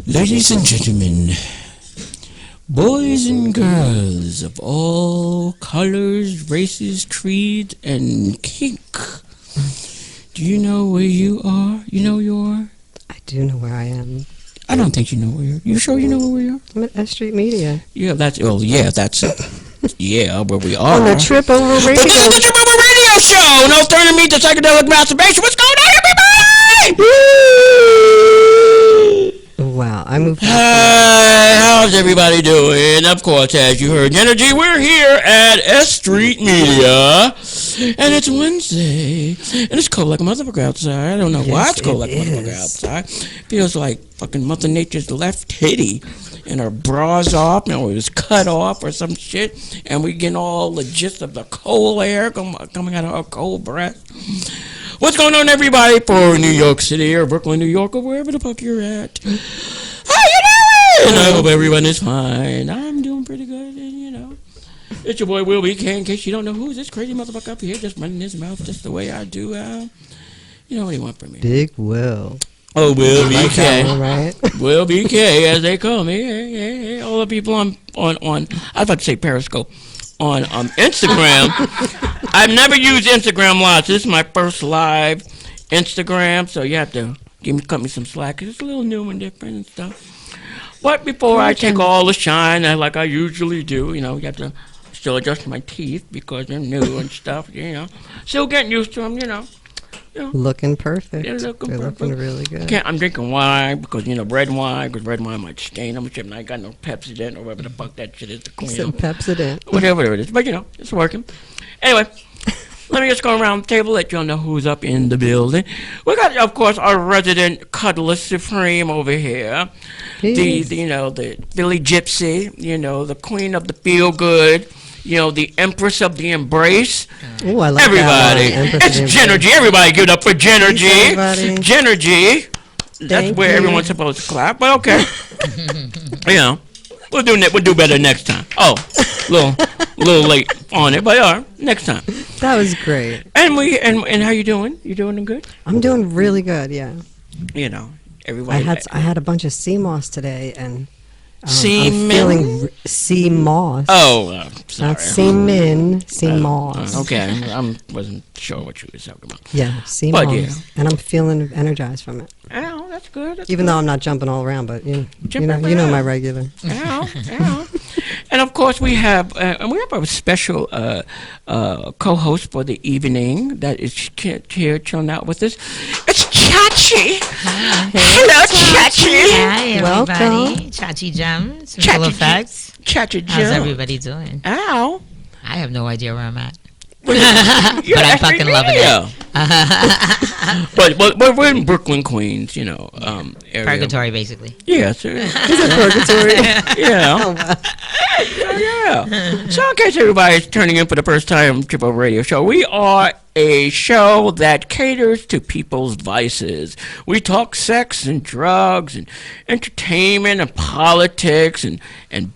Ladies and gentlemen, boys and girls of all colors, races, creeds, and kink, do you know where you are? You know where you are? I do know where I am. I don't think you know where you are. You sure you know where we are? I'm at S.STREET Media. Yeah, that's where we are. On the Trip Over Radio. But this is the Trip Over Radio Show! No turning me to psychedelic masturbation. What's going on, everybody? Wow, I moved. Hi, how's everybody doing? Of course, as you heard, Energy, we're here at S.STREET Media, and it's Wednesday, and it's cold like a motherfucker outside. I don't know why it's cold like a motherfucker outside. Feels like fucking Mother Nature's left titty, and her bra's off, it was cut off or some shit, and we getting all the gist of the cold air coming out of her cold breath. What's going on, everybody, for New York City or Brooklyn, New York, or wherever the fuck you're at? How you doing? I hope everyone is fine. I'm doing pretty good, and it's your boy Will BK. In case you don't know who's this crazy motherfucker up here, just running his mouth just the way I do. What do you want from me? Big Will. Oh, Will BK, right? Will BK, as they call me. Hey, all the people on I was about to say Periscope. On Instagram. I've never used Instagram Live. This is my first live Instagram, so you have to cut me some slack. It's a little new and different and stuff. But before I take all the shine, like I usually do, you have to still adjust my teeth because they're new and stuff, Still getting used to them, Looking perfect. They're They're looking really good. I'm drinking wine because, red wine, because red wine might stain them. And I ain't got no Pepsodent or whatever the fuck that shit is to clean them. Pepsodent. Whatever it is. But, it's working. Anyway, let me just go around the table, let y'all know who's up in the building. We got, of course, our resident cuddler supreme over here. The Philly Gypsy, the queen of the feel-good. The Empress of the Embrace. Ooh, I like everybody. That it's Genergy. Everybody give it up for Genergy. Genergy. That's where everyone's supposed to clap, but okay. We'll do better next time. Oh, a little late on it, but next time. That was great. And how you doing? You doing good? I'm doing really good, yeah. Everybody. I had a bunch of sea moss today, and I'm semen? feeling sea moss. Oh, sorry. Not semen, sea moss. Okay, I wasn't sure what you were talking about. Yeah, sea moss. Yeah. And I'm feeling energized from it. Ow, that's good. Even though I'm not jumping all around, but you know my regular. Ow. And of course we have a special co-host for the evening that is here chilling out with us. It's Chachi. Hello, Chachi. Hi, everybody. Welcome. Chachi Gems. Full effects. Chachi Gems. How's everybody doing? Ow. I have no idea where I'm at. But I'm fucking loving it. but we're in Brooklyn, Queens, area. Purgatory, basically. Yes. Is it purgatory? Yeah. Yeah. So in case everybody's turning in for the first time, Trip Over Radio Show, we are a show that caters to people's vices. We talk sex and drugs and entertainment and politics and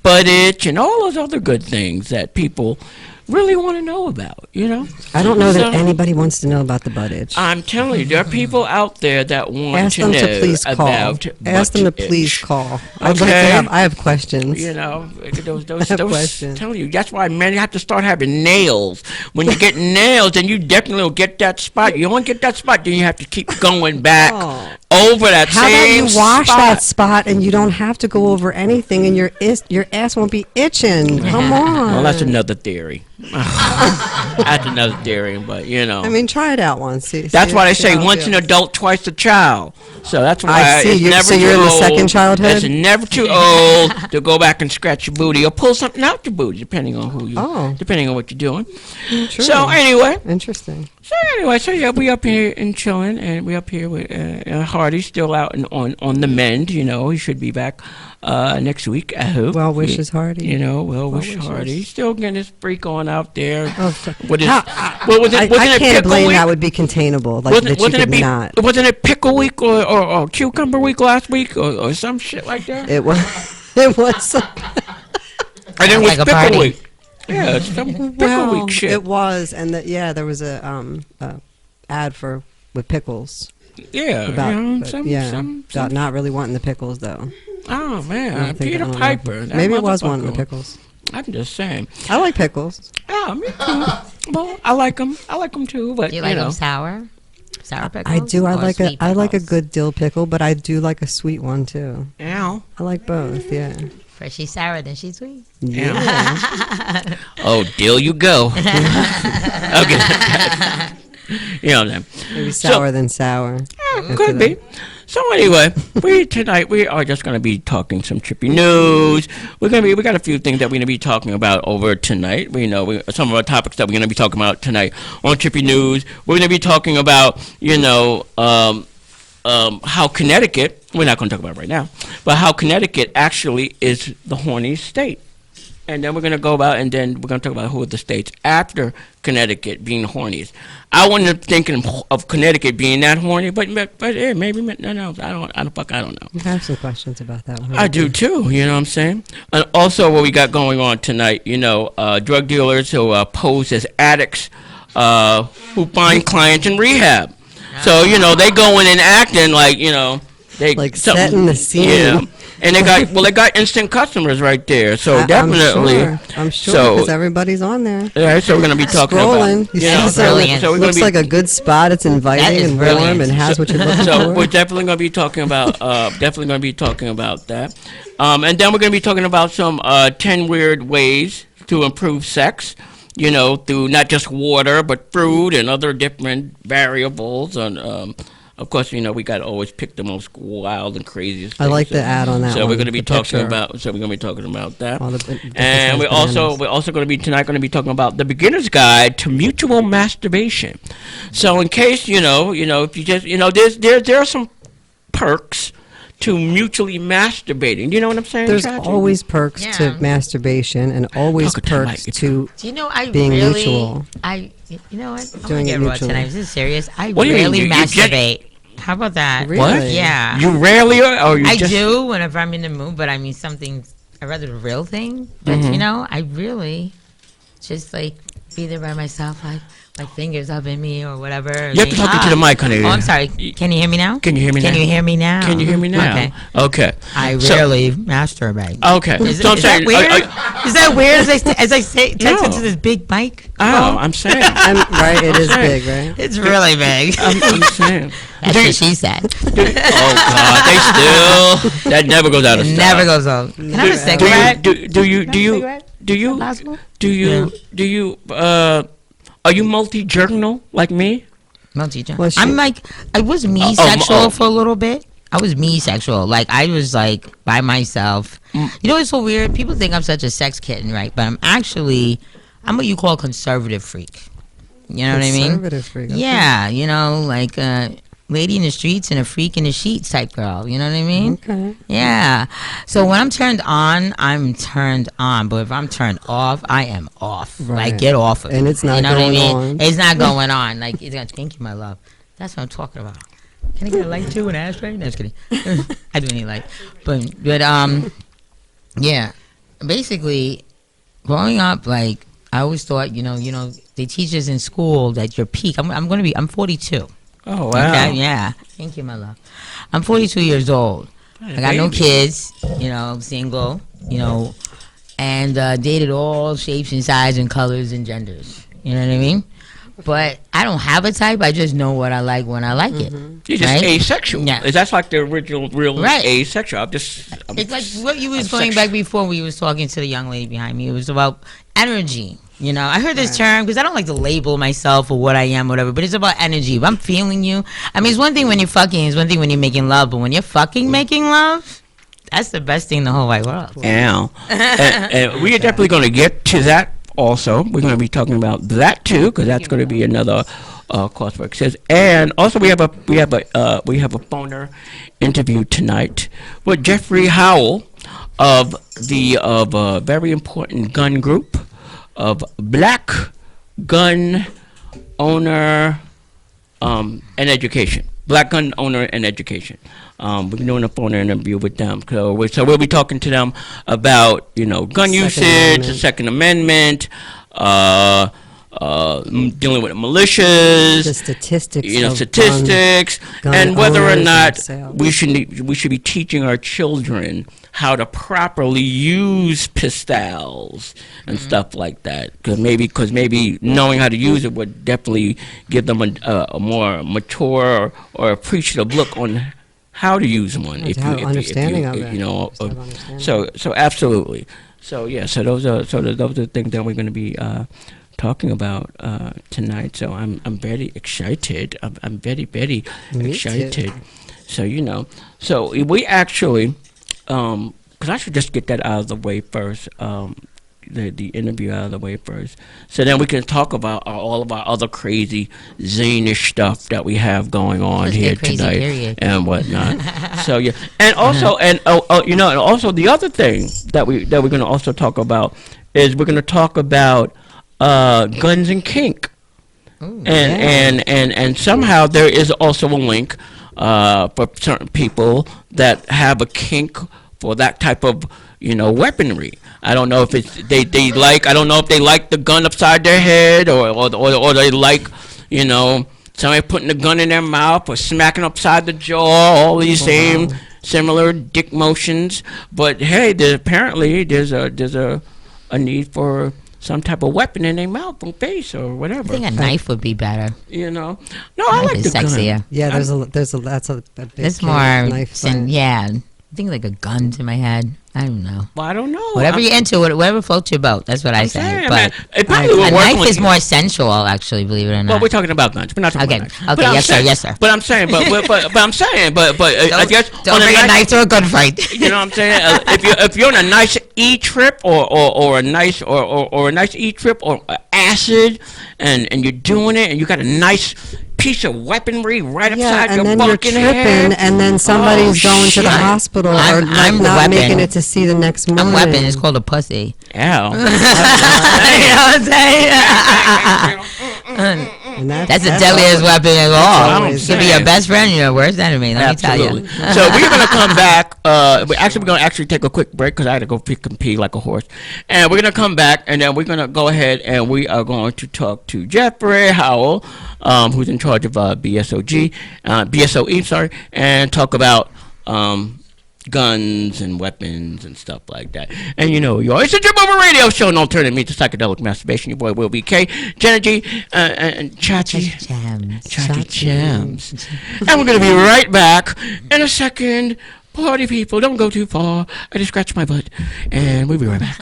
butt itch and all those other good things that people really want to know about, I don't know that anybody wants to know about the butt itch. I'm telling you, there are people out there that want Ask to them know to please call. about Ask them to butt please itch. call. I'd like to Okay. I have questions. Those questions. telling you, that's why men have to start having nails. When you get nails, then you definitely will get that spot. You don't get that spot, then you have to keep going back over that How about same you wash spot. that spot and you don't have to go over anything and your ass won't be itching? Come on. Well, that's another theory. That's another theory, but I mean, try it out once. See, that's why they say how it once an feels. adult, twice a child. So that's why I see. it's never So you're too in the old. second childhood? It's never too old to go back and scratch your booty or pull something out your booty, depending on depending on what you're doing. True. So anyway, Interesting. we up here and chilling, and we up here with Hardy still out and on the mend. He should be back next week. I hope. Well wishes, Hardy. Well wish Hardy. Still getting his freak on out there. Oh, What is? I wasn't it can't pickle blame week? that would be containable. Like that you could not. Wasn't it pickle week or cucumber week last week or some shit like that? It was. It was. And it was Like a pickle party. week. Yeah, it's some pickle week shit. It was, and there was a ad with pickles. Yeah. About, you know, about not really wanting the pickles though. Oh man, I Peter don't know. Piper. Maybe it was wanting the pickles. I'm just saying. I like pickles. Yeah, me too. Well, I like them. I like them too. But Do you like them sour? Sour pickles? I do. I like a pickles? good dill pickle, but I do like a sweet one too. Yeah. I like both. Yeah. First she's sour, then she's sweet. Yeah. Oh, dill you go. Okay. You know that. Maybe sour than sour. Yeah, could be. So anyway, tonight we are just going to be talking some trippy news. We got a few things that we're going to be talking about over tonight. Some of our topics that we're going to be talking about tonight on trippy news. We're going to be talking about how Connecticut. We're not going to talk about it right now, but how Connecticut actually is the horny state. And then we're going to go about, and then we're going to talk about who are the states after Connecticut being the horniest. I wasn't thinking of Connecticut being that horny, but yeah, maybe no, I don't know. I have some questions about that one. I do too. You know what I'm saying? And also, what we got going on tonight, drug dealers who pose as addicts, who find clients in rehab. So they go in and acting like they like setting the scene. Yeah. And they got instant customers right there. So definitely. I'm sure because everybody's on there. Yeah, so we're gonna be talking scrolling. about. You see something that looks like a good spot. It's inviting and warm and has what you're looking for. So we're definitely gonna be talking about that. And then we're gonna be talking about some 10 weird ways to improve sex. Through not just water but fruit and other different variables and. Of course, we got to always pick the most wild and craziest things. I like the ad on that. So one, we're going to be talking about. that. And we're also going to be talking about the beginner's guide to mutual masturbation. So in case if you just there are some perks to mutually masturbating. Do you know what I'm saying? There's always perks to masturbation and always perks to being mutual. You know what? I'm doing gonna get raw tonight. This is serious. I rarely masturbate. How about that? Really? What? Yeah. You rarely or you I just... do whenever I'm in the mood, but I mean something, a rather real thing. But I really just like be there by myself, like fingers up in me or whatever. You have to talk into the mic, honey. Oh, I'm sorry. Can you hear me now? Can you hear me now? Can you hear me now? Can you hear me now? Okay. I rarely masturbate. Okay. Is that weird? Is that weird as I say text into this big mic? Oh, I'm saying. Right, it is big, right? It's really big. I'm saying. That's what she said. Oh God, they still. That never goes out of style. Never goes out. Can I have a cigarette? Do you are you multi-journal like me? Multi-journal. I was me-sexual for a little bit. I was me-sexual. Like, I was, like, by myself. You know what's so weird? People think I'm such a sex kitten, right? But I'm what you call a conservative freak. You know what I mean? Conservative freak. Okay. Yeah, like lady in the streets and a freak in the sheets type girl. You know what I mean? Okay. Yeah. So when I'm turned on, I'm turned on. But if I'm turned off, I am off. Right. Like, get off of me. And it's not going on. It's not going on. Like, it's going to thank you, my love. That's what I'm talking about. Can I get a light too, an ashtray? No, just kidding. I do need light. But yeah. Basically, growing up, like, I always thought, they teach us in school that your peak. I'm 42. Oh, wow. Okay, yeah. Thank you, my love. I'm 42 years old. I got no kids, single, and dated all shapes and sizes and colors and genders. You know what I mean? But I don't have a type. I just know what I like when I like it. You're just asexual. Yeah. That's like the original, real asexual. It's like what you was going back before we was talking to the young lady behind me. It was about energy. I heard this term because I don't like to label myself or what I am, whatever, but it's about energy. If I'm feeling you, I mean, it's one thing when you're fucking, it's one thing when you're making love, but when you're fucking making love, that's the best thing in the whole wide world. Yeah. And we are definitely going to get to that also. We're going to be talking about that too, because that's going to be another coursework says. And also we have a phoner interview tonight with Jeffrey Howell of a very important gun group of Black Gun Owner and Education. Black Gun Owner and Education. We're doing a phone interview with them. So we'll be talking to them about, gun usage, the Second Amendment, dealing with militias, The statistics. Of statistics, gun and whether or owners not and sales. we should be teaching our children how to properly use pistols and stuff like that. Because maybe knowing how to use it would definitely give them a more mature or appreciative look on how to use one. To have understanding of it. So absolutely. So yeah, so those are the things that we're going to be talking about tonight. So I'm very excited. I'm very Me excited. too. So so we actually, because I should just get that out of the way first. The interview out of the way first, so then we can talk about all of our other crazy zanish stuff that we have going on Let's get here crazy, tonight period. and whatnot. So yeah, and also and also the other thing that we're going to also talk about is we're going to talk about guns and kink. Ooh, And somehow there is also a link for certain people that have a kink for that type of weaponry. I don't know if it's they like. I don't know if they like the gun upside their head or they like somebody putting the gun in their mouth or smacking upside the jaw. All these same similar dick motions. But hey, apparently there's a need for some type of weapon in their mouth or face or whatever. I think a knife would be better. No, I like the sexier. gun. Yeah, that's a big It's case, more, knife fight. yeah. I think like a gun's in my head. I don't know. Well, I don't know. Whatever you're into, whatever floats your boat. That's what I say. saying, But man, it probably would a work knife with is you. more sensual, actually. Believe it or not. Well, we're talking about guns. We're not talking Okay. about knives. Okay. But I'm Yes, sir. saying- Yes, sir. But I'm saying, but I'm saying, but I guess Don't on bring a knife to a gunfight. You know what I'm saying? If you're on a nice trip or a nice or a nice trip or acid and you're doing it and you got a nice piece of weaponry right Yeah, upside your and then you're fucking tripping, head. and then somebody's going to the shit. hospital or I'm the not weapon. making it to see the next morning. I'm weapon. It's called a pussy. Yeah. You know what I'm saying? And That's the deadliest weapon of all. always It could be your best friend, your worst enemy. Let me tell Absolutely. you. So we're gonna come back. We're gonna actually take a quick break because I had to go pee like a horse, and we're gonna come back, and then we're gonna go ahead and we are going to talk to Jeffrey Howell, who's in charge of BSOE, sorry, and talk about guns and weapons and stuff like that. And it's a Drip Over Radio show, an alternative means to psychedelic masturbation. Your boy Will B. K, Jenna G, and Chachi Jams. And we're going to be right back in a second. Party people, don't go too far. I just scratched my butt. And we'll be right back.